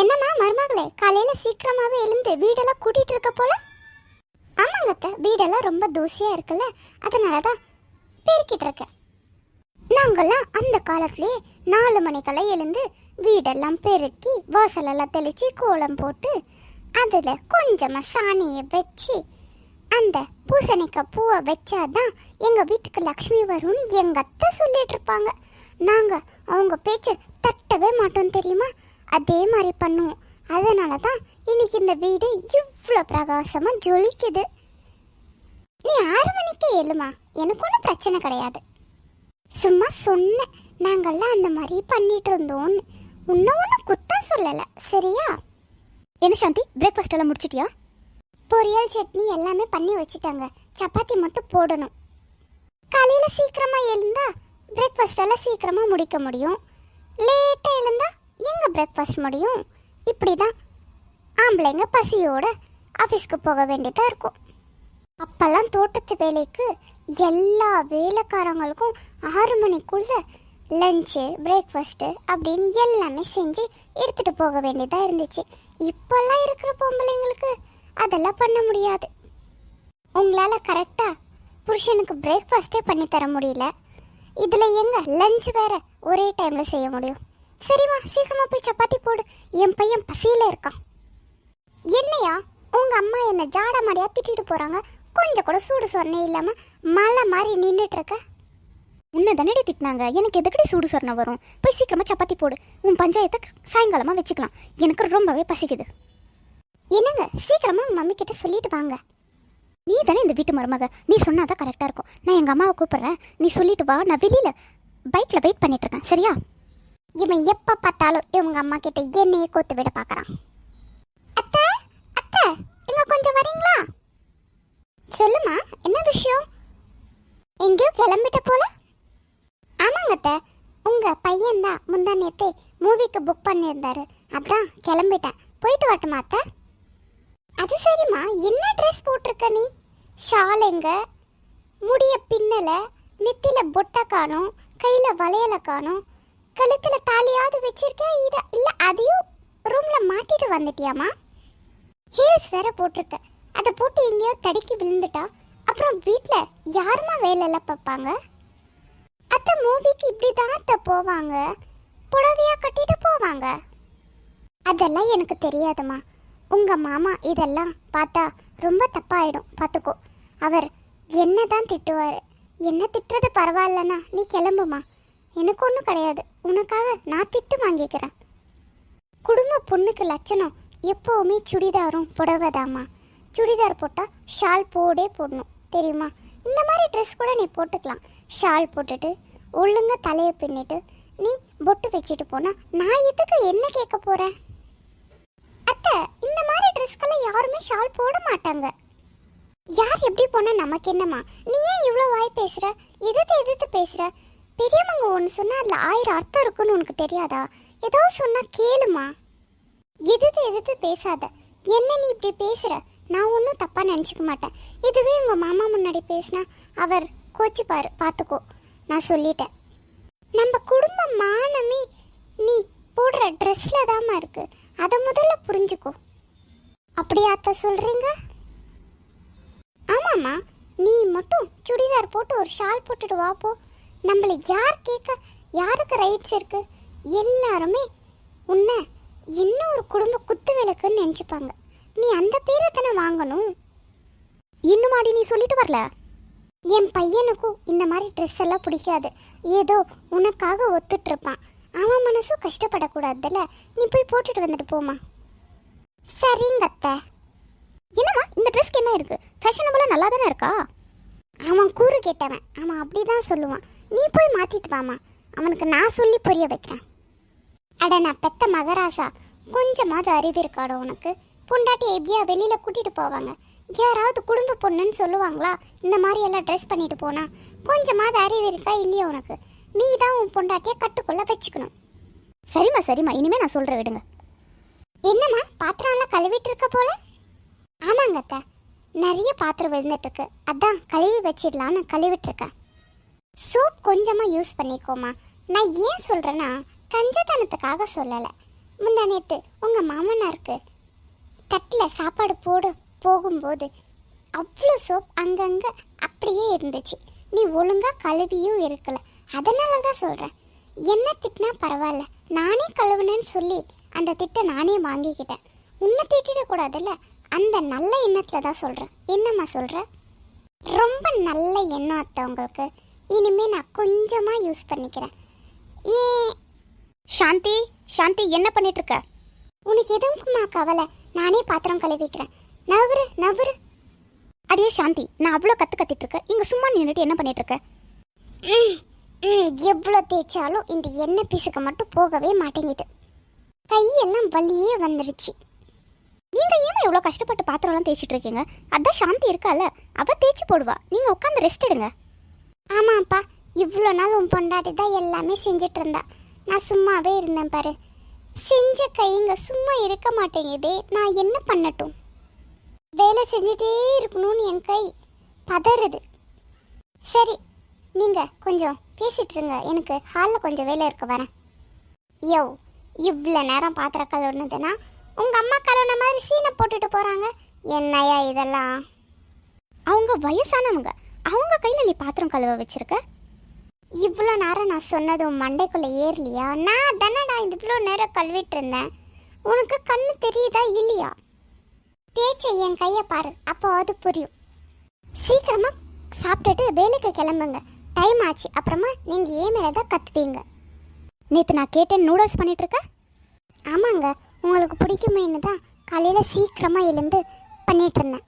என்னம்மா மருமகளே, காலையில சீக்கிரமாவே எழுந்து வீடெல்லாம் கூட்டிட்டு இருக்க போல? ஆமாங்க அத்தை, வீடெல்லாம் ரொம்ப தூசியா இருக்குல்ல, அதனாலதான் பெருக்கிட்டு இருக்கேன். நாங்கெல்லாம் அந்த காலத்திலே 4 மணிக்கெல்லாம் எழுந்து வீடெல்லாம் பெருக்கி வாசலெல்லாம் தெளிச்சு கோலம் போட்டு அதுல கொஞ்சமா சாணியை வச்சு அந்த பூசணிக்காய் பூவை வச்சாதான் எங்க வீட்டுக்கு லக்ஷ்மி வரும்னு எங்க அத்தை சொல்லிட்டு இருப்பாங்க. நாங்க அவங்க பேச்ச தட்டவே மாட்டோம் தெரியுமா? அதே மாதிரி பண்ணுவோம். அதனால தான் இன்னைக்கு இந்த வீடு இவ்வளோ பிரகாசமா ஜொலிக்குது. நீ 6 மணிக்கு எழுமா, எனக்கு ஒன்றும் பிரச்சனை கிடையாது. சும்மா சொன்னேன், நாங்கள்லாம் அந்த மாதிரி பண்ணிட்டு இருந்தோம்னு. ஒன்றும் குத்தம் சொல்லலை, சரியா? என்ன சாந்தி, பிரேக்ஃபாஸ்ட் எல்லாம் முடிச்சிட்டியா? பொரியல் சட்னி எல்லாமே பண்ணி வச்சுட்டாங்க, சப்பாத்தி மட்டும் போடணும். காலையில் சீக்கிரமாக எழுந்தா பிரேக்ஃபாஸ்ட் எல்லாம் சீக்கிரமாக முடிக்க முடியும். லேட்டாக எழுந்தா எங்கே பிரேக்ஃபாஸ்ட் முடியும்? இப்படி தான் ஆம்பளைங்க பசியோட ஆஃபீஸ்க்கு போக வேண்டியதாக இருக்கும். அப்போல்லாம் தோட்டத்து வேலைக்கு எல்லா வேலைக்காரங்களுக்கும் 6 மணிக்குள்ள லஞ்சு பிரேக்ஃபாஸ்ட்டு அப்படின்னு எல்லாமே செஞ்சு எடுத்துகிட்டு போக வேண்டியதாக இருந்துச்சு. இப்போல்லாம் இருக்கிற பொம்பளைங்களுக்கு அதெல்லாம் பண்ண முடியாது. உங்களால் கரெக்டாக புருஷனுக்கு பிரேக்ஃபாஸ்ட்டே பண்ணி தர முடியல, இதில் எங்கே லஞ்ச் வேற ஒரே டைமில் செய்ய முடியும்? சரிம்மா, சீக்கிரமாக போய் சப்பாத்தி போடு, என் பையன் பசியில் இருக்கான். என்னையா உங்கள் அம்மா என்னை ஜாட மாடியா திட்டிட்டு போகிறாங்க? கொஞ்சம் கூட சூடு சொன்னே இல்லாமல் மலை மாதிரி நின்றுட்டு இருக்க. உன்னை தானடி திட்டினாங்க, எனக்கு எதுக்கடி சூடு சொரணை வரும்? போய் சீக்கிரமாக சப்பாத்தி போடு, உன் பஞ்சாயத்தை சாயங்காலமாக வச்சுக்கலாம். எனக்கு ரொம்பவே பசிக்குது. என்னங்க, சீக்கிரமாக உங்கள் மம்மி கிட்ட சொல்லிட்டு வாங்க. நீ தானே இந்த வீட்டு மருமக, நீ சொன்னாதான் கரெக்டாக இருக்கும். நான் எங்கள் அம்மாவை கூப்பிட்றேன், நீ சொல்லிட்டு வா. நான் வெளியில் பைக்கில் வெயிட் பண்ணிட்டு இருக்கேன், சரியா? இவன் எப்போ பார்த்தாலும் இவங்க அம்மா கிட்ட என்னையே கோத்து விட பார்க்குறான். அத்தை அத்தை, இங்கே கொஞ்சம் வரீங்களா? சொல்லுமா, என்ன விஷயம்? எங்கேயோ கிளம்பிட்ட போல? ஆமாங்க அத்தை, உங்கள் பையன்தான் முந்தா நேற்று மூவிக்கு புக் பண்ணியிருந்தாரு, அதான் கிளம்பிட்டேன். போயிட்டு வரட்டுமா அத்தை? அது சரிம்மா, என்ன ட்ரெஸ் போட்டிருக்க நீ? ஷால் எங்க? முடிய பின்னலை, நெத்தியில் பொட்டை காணும், கையில் வளையலை காணும், கழுத்தில் தாலியாவது வச்சிருக்க. இதை இல்லை, அதையும் ரூமில் மாட்டிட்டு வந்துட்டியாமா? ஹீல்ஸ் வேற போட்டிருக்க, அதை போட்டு எங்கேயோ தடுக்கி விழுந்துட்டா அப்புறம் வீட்டில் யாருமா வேலையெல்லாம் பார்ப்பாங்க? அத்தை மூவிக்கு இப்படி தான் அத்தை போவாங்க, புடவையா கட்டிட்டு போவாங்க. அதெல்லாம் எனக்கு தெரியாதுமா. உங்கள் மாமா இதெல்லாம் பார்த்தா ரொம்ப தப்பாயிடும், பார்த்துக்கோ. அவர் என்ன தான் திட்டுவார். என்ன திட்டுறது பரவாயில்லண்ணா, நீ கிளம்புமா. எனக்கு ஒன்றும் கிடையாது, உனக்காக நான் திட்டு வாங்கிக்கிறேன். குடும்ப பொண்ணுக்கு லட்சணம் எப்போவுமே சுடிதாரும் புடவைதாம்மா. சுடிதார் போட்டால் ஷால் போடணும், தெரியுமா? இந்த மாதிரி ட்ரெஸ் கூட நீ போட்டுக்கலாம். ஷால் போட்டுட்டு ஒழுங்க தலையை பின்னிட்டு நீ பொட்டு வச்சுட்டு போனா நான் இதுக்கு என்ன கேட்க போகிறேன்? அத்தை, இந்த மாதிரி ட்ரெஸ்க்கெல்லாம் யாருமே ஷால் போட மாட்டாங்க. யார் எப்படி போனா நமக்கு என்னம்மா? நீ ஏன் இவ்வளோ வாய் பேசுகிற? எதிர்த்து பேசுகிற? பெரியவங்க ஒன்று சொன்னால் அதில் 1000 அர்த்தம் இருக்குன்னு உனக்கு தெரியாதா? ஏதோ சொன்னால் கேளுமா. எதிர்த்து பேசாத. என்ன நீ இப்படி பேசுகிற? நான் ஒன்றும் தப்பாக நினச்சிக்க மாட்டேன். இதுவே உங்கள் மாமா முன்னாடி பேசினா அவர் கோச்சிப்பார், பார்த்துக்கோ. நான் சொல்லிட்டேன். நம்ம குடும்ப மானமே நீ போடுற ட்ரெஸ்ஸில் தாம்மா இருக்கு, அதை முதல்ல புரிஞ்சுக்கோ. அப்படியாத்த சொல்கிறீங்க? ஆமாம்மா, நீ மட்டும் சுடிதார் போட்டு ஒரு ஷால் போட்டுட்டு வாப்போ. நம்மளை யார் கேட்க? யாருக்கு ரைட்ஸ் இருக்கு? எல்லாருமே உன்னை இன்னும் ஒரு குடும்ப குத்து விளக்குன்னு நினச்சிப்பாங்க. நீ அந்த பேரை தானே வாங்கணும். இன்னும் மாடி நீ சொல்லிட்டு வரல? என் பையனுக்கும் இந்த மாதிரி ட்ரெஸ் எல்லாம் பிடிக்காது. ஏதோ உனக்காக ஒத்துட்டு இருப்பான். அவன் மனசும் கஷ்டப்படக்கூடாதுல்ல. நீ போய் போட்டுட்டு வந்துட்டு போமா. சரிங்க அத்தை. என்னம்மா, இந்த ட்ரெஸ்க்கு என்ன இருக்கு? ஃபேஷனபுளாக நல்லா தானே இருக்கா? அவன் கூறு கேட்டவன், அவன் அப்படி தான் சொல்லுவான். நீ போய் மாற்றிட்டு வாமா, அவனுக்கு நான் சொல்லி புரிய வைக்கிறேன். அட நான் பெத்த மகராசா, கொஞ்சமாவது அறிவு இருக்காடோ உனக்கு? பொண்டாட்டி எப்படியா வெளியில் கூட்டிகிட்டு போவாங்க? யாராவது குடும்ப பொண்ணுன்னு சொல்லுவாங்களா இந்த மாதிரி எல்லாம் ட்ரெஸ் பண்ணிட்டு போனா? கொஞ்சமாவது அறிவு இருக்கா இல்லையா உனக்கு? நீ தான் உன் பொண்டாட்டியை கட்டுக்குள்ள வச்சுக்கணும். சரிம்மா, இனிமே நான் சொல்கிறேன், விடுங்க. என்னம்மா, பாத்திரம்லாம் கழுவிட்டு இருக்க போல? ஆமாங்க அத்தை, நிறைய பாத்திரம் விழுந்துட்டு இருக்கு, அதான் கழுவி வச்சிடலான்னு கழுவிட்டு இருக்கேன். சோப் கொஞ்சமாக யூஸ் பண்ணிக்கோமா. நான் ஏன் சொல்கிறேன்னா கஞ்சத்தனத்துக்காக சொல்லலை. முந்தா நேற்று உங்கள் மாமனாருக்கு தட்டில் சாப்பாடு போகும்போது அவ்வளோ சோப் அங்கங்கே அப்படியே இருந்துச்சு. நீ ஒழுங்காக கழுவியும் இருக்கல. அதனால தான் சொல்கிறேன், என்ன திட்டினா பரவாயில்ல, நானே கழுவுனேன்னு சொல்லி அந்த திட்டை நானே வாங்கிக்கிட்டேன். உன்னை திட்டிடக்கூடாதுல்ல, அந்த நல்ல எண்ணத்தில் தான் சொல்கிறேன். என்னம்மா சொல்கிற? ரொம்ப நல்ல எண்ணம் அத்தை உங்களுக்கு. இனிமேல் நான் கொஞ்சமாக யூஸ் பண்ணிக்கிறேன். ஏன் சாந்தி, சாந்தி என்ன பண்ணிட்டு இருக்க? உனக்கு எதுவும்மா கவலை, நானே பாத்திரம் கழுவிக்கிறேன். நவரு நவரு. அடியே சாந்தி, நான் அவ்வளோ கத்திட்டு இருக்கேன், இங்கே சும்மா நின்றுட்டு என்ன பண்ணிட்டு இருக்க? எவ்வளோ தேய்ச்சாலும் இந்த எண்ணெய் பீசுக்க மட்டும் போகவே மாட்டேங்குது. கையெல்லாம் வலியே வந்துடுச்சு. நீங்கள் ஏன் எவ்வளோ கஷ்டப்பட்டு பாத்திரம்லாம் தேய்ச்சிட்டு இருக்கீங்க? அதான் சாந்தி இருக்கால, அவள் தேய்ச்சி போடுவா, நீங்கள் உட்காந்து ரெஸ்ட் எடுங்க. ஆமாப்பா, இவ்வளோ நாள் உன் பொண்டாட்டி தான் எல்லாமே செஞ்சிட்டு இருந்தா. நான் சும்மாவே இருந்தேன் பாரு. செஞ்ச கைங்க சும்மா இருக்க மாட்டேங்குதே, நான் என்ன பண்ணட்டும்? வேலை செஞ்சுட்டே இருக்கணும்னு என் கை பதறுது. சரி, நீங்கள் கொஞ்சம் பேசிட்டு இருங்க, எனக்கு ஹாலில் கொஞ்சம் வேலை இருக்க வரேன். யோ, இவ்வளோ நேரம் பாத்திரம் கழுவுனதுன்னா உங்கள் அம்மா கழுவுன மாதிரி சீனை போட்டுட்டு போகிறாங்க. என்னையா இதெல்லாம்? அவங்க வயசானவங்க, அவங்க கையில் நீ பாத்திரம் கழுவ வச்சிருக்க. இவ்வளோ நேரம் நான் சொன்னது உன் மண்டைக்குள்ளே ஏறலையா? நான் தானடா இவ்வளோ நேரம் கழுவிட்டு இருந்தேன். உனக்கு கண்ணு தெரியுதா இல்லையா? தேய்ச்ச என் கையை பாரு, அப்போ அது புரியும். சீக்கிரமாக சாப்பிட்டுட்டு வேலைக்கு கிளம்புங்க, டைம் ஆச்சு. அப்புறமா நீங்கள் ஏன் மேலே தான் கத்துவீங்க. நேற்று நான் கேட்டேன் நூடுல்ஸ் பண்ணிட்டு இருக்க. ஆமாங்க, உங்களுக்கு பிடிக்குமேன்னு தான் காலையில் சீக்கிரமாக எழுந்து பண்ணிட்டு இருந்தேன்.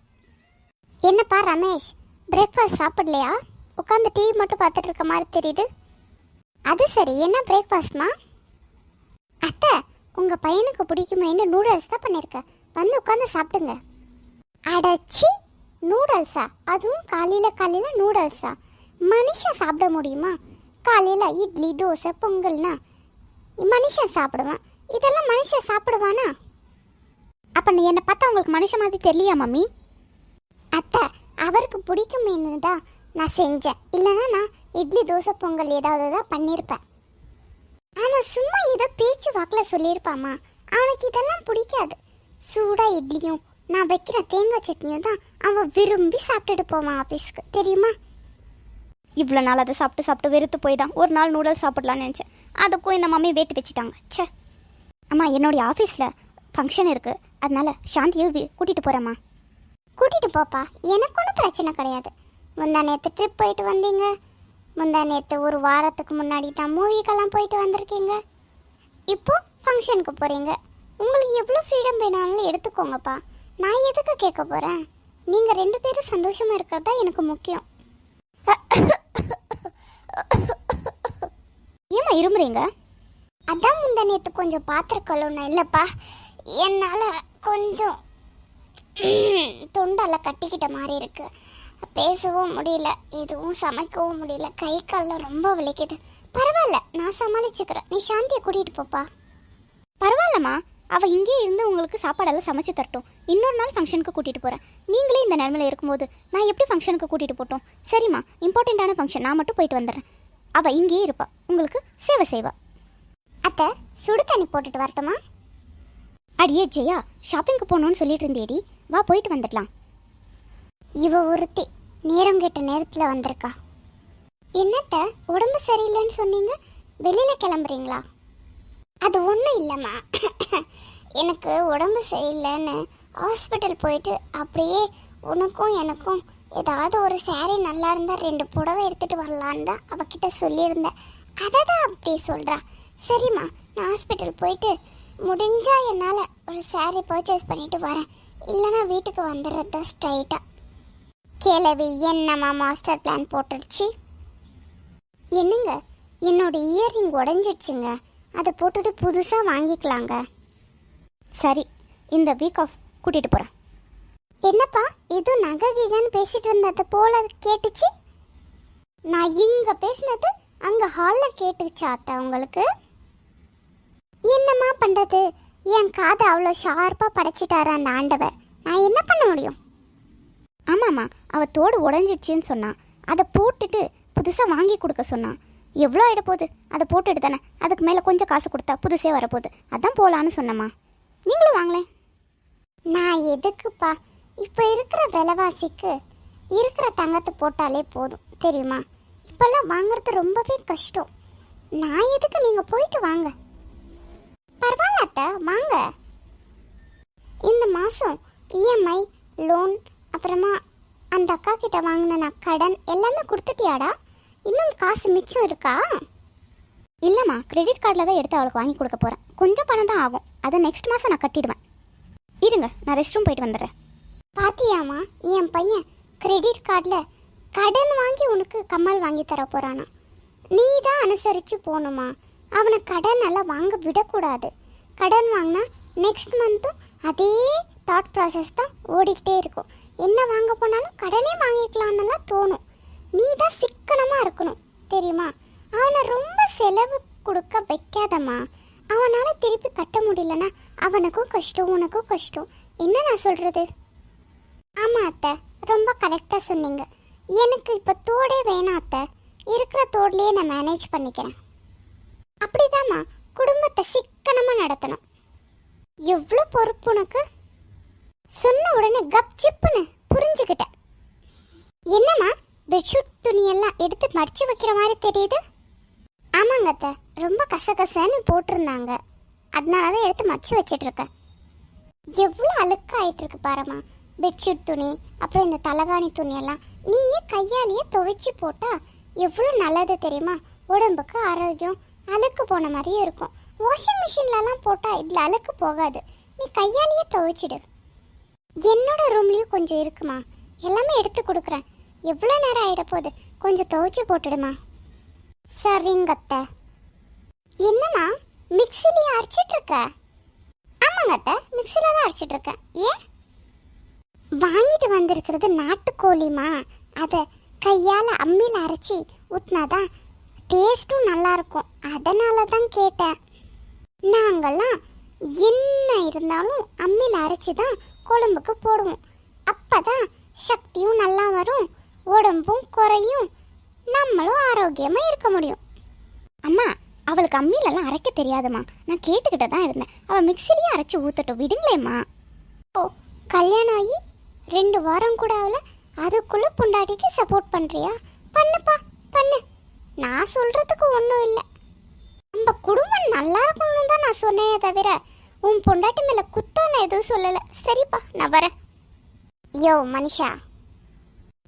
என்னப்பா ரமேஷ், பிரேக்ஃபாஸ்ட் சாப்பிடலையா? உட்காந்து டிவி மட்டும் பார்த்துட்டு இருக்க மாதிரி தெரியுது. அது சரி, என்ன பிரேக்ஃபாஸ்ட்மா? அத்தை, உங்கள் பையனுக்கு பிடிக்குமேன்னு நூடுல்ஸ் தான் பண்ணியிருக்கேன், வந்து உட்காந்து சாப்பிடுங்க. அடச்சி, நூடுல்ஸா? அதுவும் காலையில் நூடுல்ஸா? மனுஷன் சாப்பிட முடியுமா? காலையில் இட்லி தோசை பொங்கல்னா மனுஷன் சாப்பிடுவான், இதெல்லாம் மனுஷன் சாப்பிடுவானா? அப்போ நீ என்னை பார்த்தா உங்களுக்கு மனுஷன் மாதிரி தெரியலையா மம்மி? அத்தை, அவருக்கு பிடிக்குமேன்னு தான் நான் செஞ்சேன். இல்லைன்னா நான் இட்லி தோசை பொங்கல் ஏதாவது தான் பண்ணியிருப்பேன். ஆனால் சும்மா ஏதோ பேச்சு வாக்கில் சொல்லியிருப்பாமா. அவனுக்கு இதெல்லாம் பிடிக்காது. சூடாக இட்லியும் நான் வைக்கிற தேங்காய் சட்னியும் தான் அவன் விரும்பி சாப்பிட்டுட்டு போவான் ஆஃபீஸ்க்கு, தெரியுமா? இவ்வளோ நாள் அதை சாப்பிட்டு சாப்பிட்டு வெறுத்து போய் தான் ஒரு நாள் நூடுல்ஸ் சாப்பிடலான்னு நினச்சேன். அதுக்கும் இந்த மம்மி வேட்டு வச்சுட்டாங்க. ச்சே. அம்மா, என்னுடைய ஆஃபீஸில் ஃபங்க்ஷன் இருக்குது, அதனால சாந்தியை கூட்டிகிட்டு போகிறேம்மா. கூட்டிகிட்டு போப்பா, எனக்கு ஒன்றும் பிரச்சனை கிடையாது. முந்தா நேற்று ட்ரிப் போயிட்டு வந்தீங்க, முந்தா நேற்று ஒரு வாரத்துக்கு முன்னாடி தான் மூவிக்கெல்லாம் போயிட்டு வந்திருக்கீங்க, இப்போ ஃபங்க்ஷனுக்கு போகிறீங்க. உங்களுக்கு எவ்வளோ ஃப்ரீடம் வேணாலும் எடுத்துக்கோங்கப்பா. நான் எதுக்கு கேட்க போகிறேன்? நீங்கள் 2 பேரும் சந்தோஷமாக இருக்கிறது தான் எனக்கு முக்கியம். ஏம்மா இருமுறீங்க? அதான் முந்தா நேற்று கொஞ்சம் பாத்திரம் கழுவுனா இல்லைப்பா, என்னால் கொஞ்சம் தொண்டெல்லாம் கட்டிக்கிட்ட மாதிரி இருக்கு. பேசவும் முடியல, எதுவும் சமைக்கவும் முடியல, கை காலில் ரொம்ப வலிக்குது. பரவாயில்ல, நான் சமாளிச்சுக்கிறேன். நீ சாந்தியை கூட்டிகிட்டு போப்பா. பரவாயில்லம்மா, அவள் இங்கே இருந்து உங்களுக்கு சாப்பாடெல்லாம் சமைச்சு தரட்டும். இன்னொரு நாள் ஃபங்க்ஷனுக்கு கூட்டிகிட்டு போகிறேன். நீங்களே இந்த நிலமையில் இருக்கும்போது நான் எப்படி ஃபங்க்ஷனுக்கு கூட்டிகிட்டு போட்டோம்? சரிம்மா, இம்பார்ட்டண்ட்டான ஃபங்க்ஷன், நான் மட்டும் போயிட்டு வந்துடுறேன். அவள் இங்கேயே இருப்பா, உங்களுக்கு சேவை செய்வா. அத்தை, சுடு தண்ணி போட்டுட்டு வரட்டுமா? அடியே ஜெயா, ஷாப்பிங்க்கு போகணுன்னு சொல்லிட்டு இருந்தேடி, வா போயிட்டு வந்துடலாம். இவ ஒருத்தி நேரம் கேட்ட நேரத்தில் வந்திருக்கா. என்னத்த, உடம்பு சரியில்லைன்னு சொன்னீங்க, வெளியில் கிளம்புறீங்களா? அது ஒன்றும் இல்லைம்மா, எனக்கு உடம்பு சரியில்லைன்னு ஹாஸ்பிட்டல் போயிட்டு அப்படியே உனக்கும் எனக்கும் ஏதாவது ஒரு சாரீ நல்லா இருந்தால் 2 புடவை எடுத்துகிட்டு வரலான்னு தான் அவகிட்ட சொல்லியிருந்தேன். அதை தான் அப்படி சொல்கிறா. சரிம்மா, நான் ஹாஸ்பிட்டல் போயிட்டு முடிஞ்சால் என்னால் ஒரு சாரீ பர்ச்சேஸ் பண்ணிட்டு வரேன், இல்லைனா வீட்டுக்கு வந்துடுறது தான் ஸ்ட்ரைட்டாக. கிளவி என்னம்மா மாஸ்டர் பிளான் போட்டுடுச்சு. என்னங்க, என்னோட இயரிங் உடஞ்சிடுச்சுங்க, அதை போட்டுட்டு புதுசாக வாங்கிக்கலாங்க. சரி, இந்த வீக் ஆஃப் கூட்டிகிட்டு போகிறேன். என்னப்பா, ஏதோ நகை கிகன்னு பேசிட்டு இருந்தது போல கேட்டுச்சு. நான் இங்கே பேசினது அங்கே ஹாலில் கேட்டுச்சா அத்தை உங்களுக்கு? என்னம்மா பண்ணுறது, என் காதை அவ்வளோ ஷார்ப்பாக படைச்சிட்டாரு அந்த ஆண்டவர், நான் என்ன பண்ண முடியும்? ஆமாம்மா, அவள் தோடு உடஞ்சிடுச்சின்னு சொன்னான், அதை போட்டுட்டு புதுசாக வாங்கி கொடுக்க சொன்னான். எவ்வளோ ஆகிட போகுது, அதை போட்டுட்டு தானே அதுக்கு மேலே கொஞ்சம் காசு கொடுத்தா புதுசே வரப்போகுது, அதான் போகலான்னு சொன்னம்மா. நீங்களும் வாங்களேன். நான் எதுக்குப்பா, இப்போ இருக்கிற விலைவாசிக்கு இருக்கிற தங்கத்தை போட்டாலே போதும் தெரியுமா. இப்போல்லாம் வாங்குறது ரொம்பவே கஷ்டம். நான் எதுக்கு, நீங்கள் போயிட்டு வாங்க. பரவாயில்ல அத்தை, வாங்க. இந்த மாதம் இஎம்ஐ லோன் அப்புறமா அந்த அக்கா கிட்ட வாங்கின நான் கடன் எல்லாமே கொடுத்துட்டியாடா? இன்னும் காசு மிச்சம் இருக்கா? இல்லைம்மா, கிரெடிட் கார்டில் தான் எடுத்து அவளுக்கு வாங்கி கொடுக்க போகிறேன். கொஞ்சம் பணம் தான் ஆகும், அதை நெக்ஸ்ட் மாதம் நான் கட்டிடுவேன். இருங்க, நான் ரெஸ்ட் ரூம் போயிட்டு வந்துடுறேன். பாத்தியாமா, என் பையன் கிரெடிட் கார்டில் கடன் வாங்கி உனக்கு கம்மல் வாங்கி தர போகிறானா? நீ தான் அனுசரித்து போகணுமா. அவனை கடன் எல்லாம் வாங்க விடக்கூடாது. கடன் வாங்கினா நெக்ஸ்ட் மந்த்தும் அதே தாட் ப்ராசஸ் தான் ஓடிக்கிட்டே இருக்கும். என்ன வாங்க போனாலும் கடனே வாங்கிக்கலான்னுலாம் தோணும். நீ தான் சிக்கனமாக இருக்கணும் தெரியுமா. அவனை ரொம்ப செலவு கொடுக்க வைக்காதம்மா. அவனால் திருப்பி கட்ட முடியலன்னா அவனுக்கும் கஷ்டம், உனக்கும் கஷ்டம். என்ன நான் சொல்கிறது? ஆமாம் அத்தை, ரொம்ப கரெக்டாக சொன்னீங்க. எனக்கு இப்போ தோடே வேணாம் அத்தை, இருக்கிற தோட்லேயே நான் மேனேஜ் பண்ணிக்கிறேன். அப்படிதாம்மா, குடும்பத்தை சிக்கனமாக நடத்தணும். எவ்வளோ பொறுப்பு உனக்கு. சொன்ன உடனே கப் சிப்புன்னு புரிஞ்சுக்கிட்டேன். என்னம்மா, பெட்ஷீட் துணியெல்லாம் எடுத்து மடிச்சு வைக்கிற மாதிரி தெரியுது? ஆமாங்க அத்தை, ரொம்ப கசகசன்னு போட்டிருந்தாங்க, அதனால தான் எடுத்து மடிச்சு வச்சிட்டு இருக்கேன். எவ்வளோ அழுக்காயிட்டு இருக்கு பாருமா பெட்ஷீட் துணி, அப்புறம் இந்த தலகாணி துணியெல்லாம் நீயே கையாலேயே துவைச்சி போட்டா எவ்வளோ நல்லது தெரியுமா. உடம்புக்கு ஆரோக்கியம், அழுக்கு போன மாதிரியே இருக்கும். வாஷிங் மிஷின்லலாம் போட்டால் இதில் அழுக்கு போகாது. நீ கையாலேயே துவைச்சிடு. என்னோட ரூம்லேயும் கொஞ்சம் இருக்குமா, எல்லாமே எடுத்து கொடுக்குறேன். எவ்வளோ நேரம் ஆகிட போகுது, கொஞ்சம் துவைச்சி போட்டுடுமா. சரிங்க அத்தை. என்னம்மா, மிக்சிலேயே அரைச்சிட்டு இருக்க? ஆமாங்க அத்தை, மிக்சியில் தான் அரைச்சிட்டு இருக்கேன். ஏன்? வாங்கிட்டு வந்திருக்கிறது நாட்டுக்கோழிமா, அதை கையால் அம்மியில் அரைச்சி ஊற்றினாதான் டேஸ்ட்டும் நல்லாயிருக்கும், அதனால தான் கேட்டேன். நாங்கள்லாம் என்ன இருந்தாலும் அம்மியில் அரைச்சி தான் குழம்புக்கு போடுவோம். அப்போ தான் சக்தியும் நல்லா வரும், உடம்பும் குறையும், நம்மளும் ஆரோக்கியமாக இருக்க முடியும். அம்மா, அவளுக்கு அம்மியிலலாம் அரைக்க தெரியாதுமா, நான் கேட்டுக்கிட்ட தான் இருந்தேன். அவள் மிக்சிலேயே அரைச்சி ஊற்றட்டும், விடுங்களேம்மா. ஓ, கல்யாணம் ஆகி 2 வாரம் கூட ஆகல, அதுக்குள்ளே பொண்டாட்டிக்கு சப்போர்ட் பண்ணுறியா? பண்ணுப்பா பண்ணு, நான் சொல்கிறதுக்கு ஒன்றும் இல்லை. நம்ம குடும்பம் நல்லா இருக்கணும்னு தான் நான் சொன்னேனே தவிர உன் பொண்டாட்டி மேலே குத்தான எதுவும் சொல்லலை. சரிப்பா, நான் வரேன். யோ மனுஷா,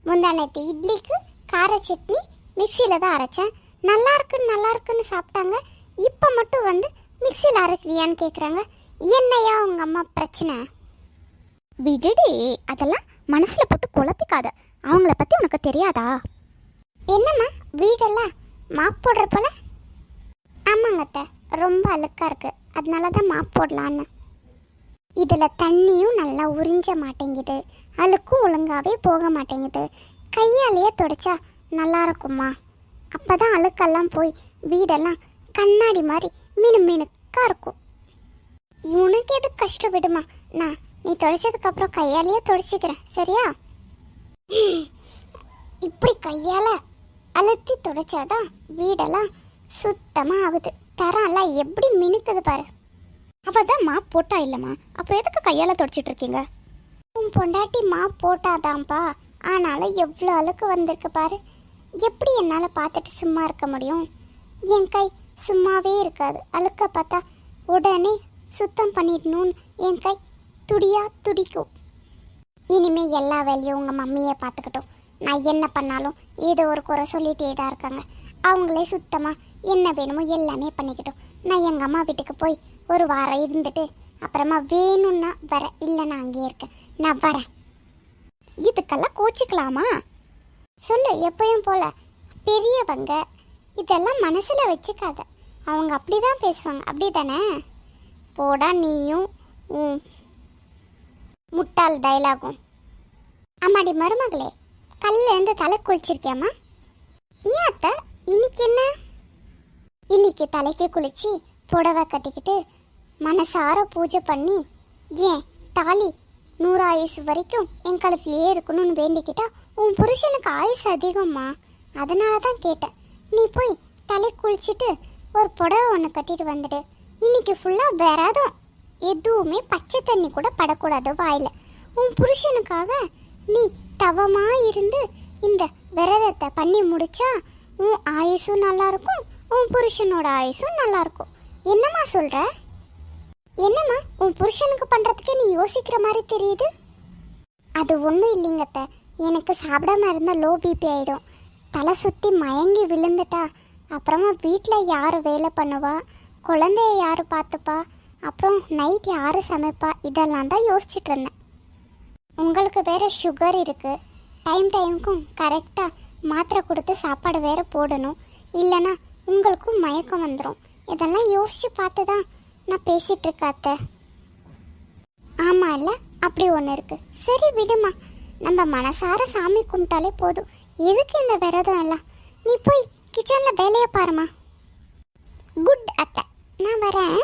முந்தானத்து இட்லிக்கு கார சட்னி மிக்சியில் தான் அரைச்சேன், நல்லா இருக்குன்னு சாப்பிட்டாங்க. இப்போ மட்டும் வந்து மிக்சியில் அரைக்கிறியான்னு கேட்குறாங்க. என்னையா உங்கள் அம்மா பிரச்சனை? விடுடி, அதெல்லாம் மனசில் போட்டு குழப்பிக்காத. அவங்கள பற்றி உனக்கு தெரியாதா? என்னம்மா, வீடெல்லாம் மாப் போடுற போல? ஆமாங்க அத்தை, ரொம்ப அழுக்காக இருக்குது, அதனால தான் மாப் போடலான்னு. இதில் தண்ணியும் நல்லா உறிஞ்ச மாட்டேங்குது, அழுக்கும் ஒழுங்காகவே போக மாட்டேங்குது. கையாலேயே துடைச்சா நல்லா இருக்கும்மா, அப்போ தான் அழுக்கெல்லாம் போய் வீடெல்லாம் கண்ணாடி மாதிரி மினுமினுக்காக இருக்கும். உனக்கு எது கஷ்டம், விடுமா. நான் நீ துடைச்சதுக்கப்புறம் கையாலேயே துடைச்சிக்கிறேன், சரியா? இப்படி கையால் அழுத்தி துடைச்சாதான் வீடெல்லாம் சுத்தமாக ஆகுது. தரம்லாம் எப்படி மினுக்குது பாரு. அவள் தான் மாப் போட்டா இல்லைம்மா, அப்புறம் எதுக்கு கையால் துடைச்சிட்டு இருக்கீங்க? உன் பொண்டாட்டி மாப் போட்டாதான்ப்பா, ஆனாலும் எவ்வளோ அழுக்கு வந்திருக்கு பாரு. எப்படி என்னால் பார்த்துட்டு சும்மா இருக்க முடியும்? என் கை சும்மாவே இருக்காது, அழுக்க பார்த்தா உடனே சுத்தம் பண்ணிடணும்னு என் கை துடிக்கும். இனிமேல் எல்லா வேலையும் உங்கள் மம்மியை பார்த்துக்கிட்டோம். நான் என்ன பண்ணாலும் ஏதோ ஒரு குறை சொல்லிகிட்டே தான் இருக்காங்க. அவங்களே சுத்தமாக என்ன வேணுமோ எல்லாமே பண்ணிக்கிட்டோம். நான் எங்கள் அம்மா வீட்டுக்கு போய் 1 வாரம் இருந்துட்டு அப்புறமா வேணும்னா வர, இல்லை நான் அங்கேயே இருக்கேன், நான் வரேன். இதுக்கெல்லாம் கோச்சிக்கலாமா? சொல்லு, எப்பயும் போல பெரியவங்க இதெல்லாம் மனசில் வச்சுக்காத, அவங்க அப்படி தான் பேசுவாங்க, அப்படி தானே? போடா நீயும் முட்டாள் டைலாகும். ஆமாடி மருமகளே, கல்லேருந்து தலை குளிச்சிருக்கியாம்மா? ஏன் அத்தை, இன்னைக்கு என்ன? இன்னைக்கு தலைக்கு குளிச்சு புடவை கட்டிக்கிட்டு மனசார பூஜை பண்ணி, ஏன் தாலி 100 ஆயுசு வரைக்கும் என் கழுத்துலேயே இருக்கணும்னு வேண்டிக்கிட்டா உன் புருஷனுக்கு ஆயுசு அதிகம்மா, அதனால தான் கேட்டேன். நீ போய் தலை குளிச்சுட்டு ஒரு புடவை ஒன்று கட்டிட்டு வந்துடு. இன்னைக்கு ஃபுல்லாக விரதம், எதுவுமே பச்சை தண்ணி கூட படக்கூடாது வாயில். உன் புருஷனுக்காக நீ தவமாக இருந்து இந்த விரதத்தை பண்ணி முடிச்சா உன் ஆயுசும் நல்லாயிருக்கும், உன் புருஷனோட ஆயுசும் நல்லாயிருக்கும். என்னம்மா சொல்கிற? என்னம்மா உன் புருஷனுக்கு பண்ணுறதுக்கே நீ யோசிக்கிற மாதிரி தெரியுது? அது ஒன்றும் இல்லைங்கத்த, எனக்கு சாப்பிடாம இருந்தால் லோ பிபி ஆகிடும். தலை சுற்றி மயங்கி விழுந்துட்டா அப்புறமா வீட்டில் யார் வேலை பண்ணுவா, குழந்தைய யார் பார்த்துப்பா, அப்புறம் நைட் யார் சமைப்பா, இதெல்லாம் தான் யோசிச்சுட்டு இருந்தேன். உங்களுக்கு வேறு சுகர் இருக்குது, டைமுக்கும் கரெக்டாக மாத்திரை கொடுத்து சாப்பாடு வேறு போடணும், இல்லைன்னா உங்களுக்கும் மயக்கம் வந்துடும். இதெல்லாம் யோசித்து பார்த்து தான் நான் பேசிகிட்டு இருக்காத்த. ஆமாம் இல்லை, அப்படி ஒன்று இருக்குது. சரி விடுமா, நம்ம மனசார சாமி கும்பிட்டாலே போதும். எதுக்கு இந்த விரதம் எல்லாம்? நீ போய் கிச்சனில் வேலையை பாருமா. குட் அத்தை, நான் வரேன்.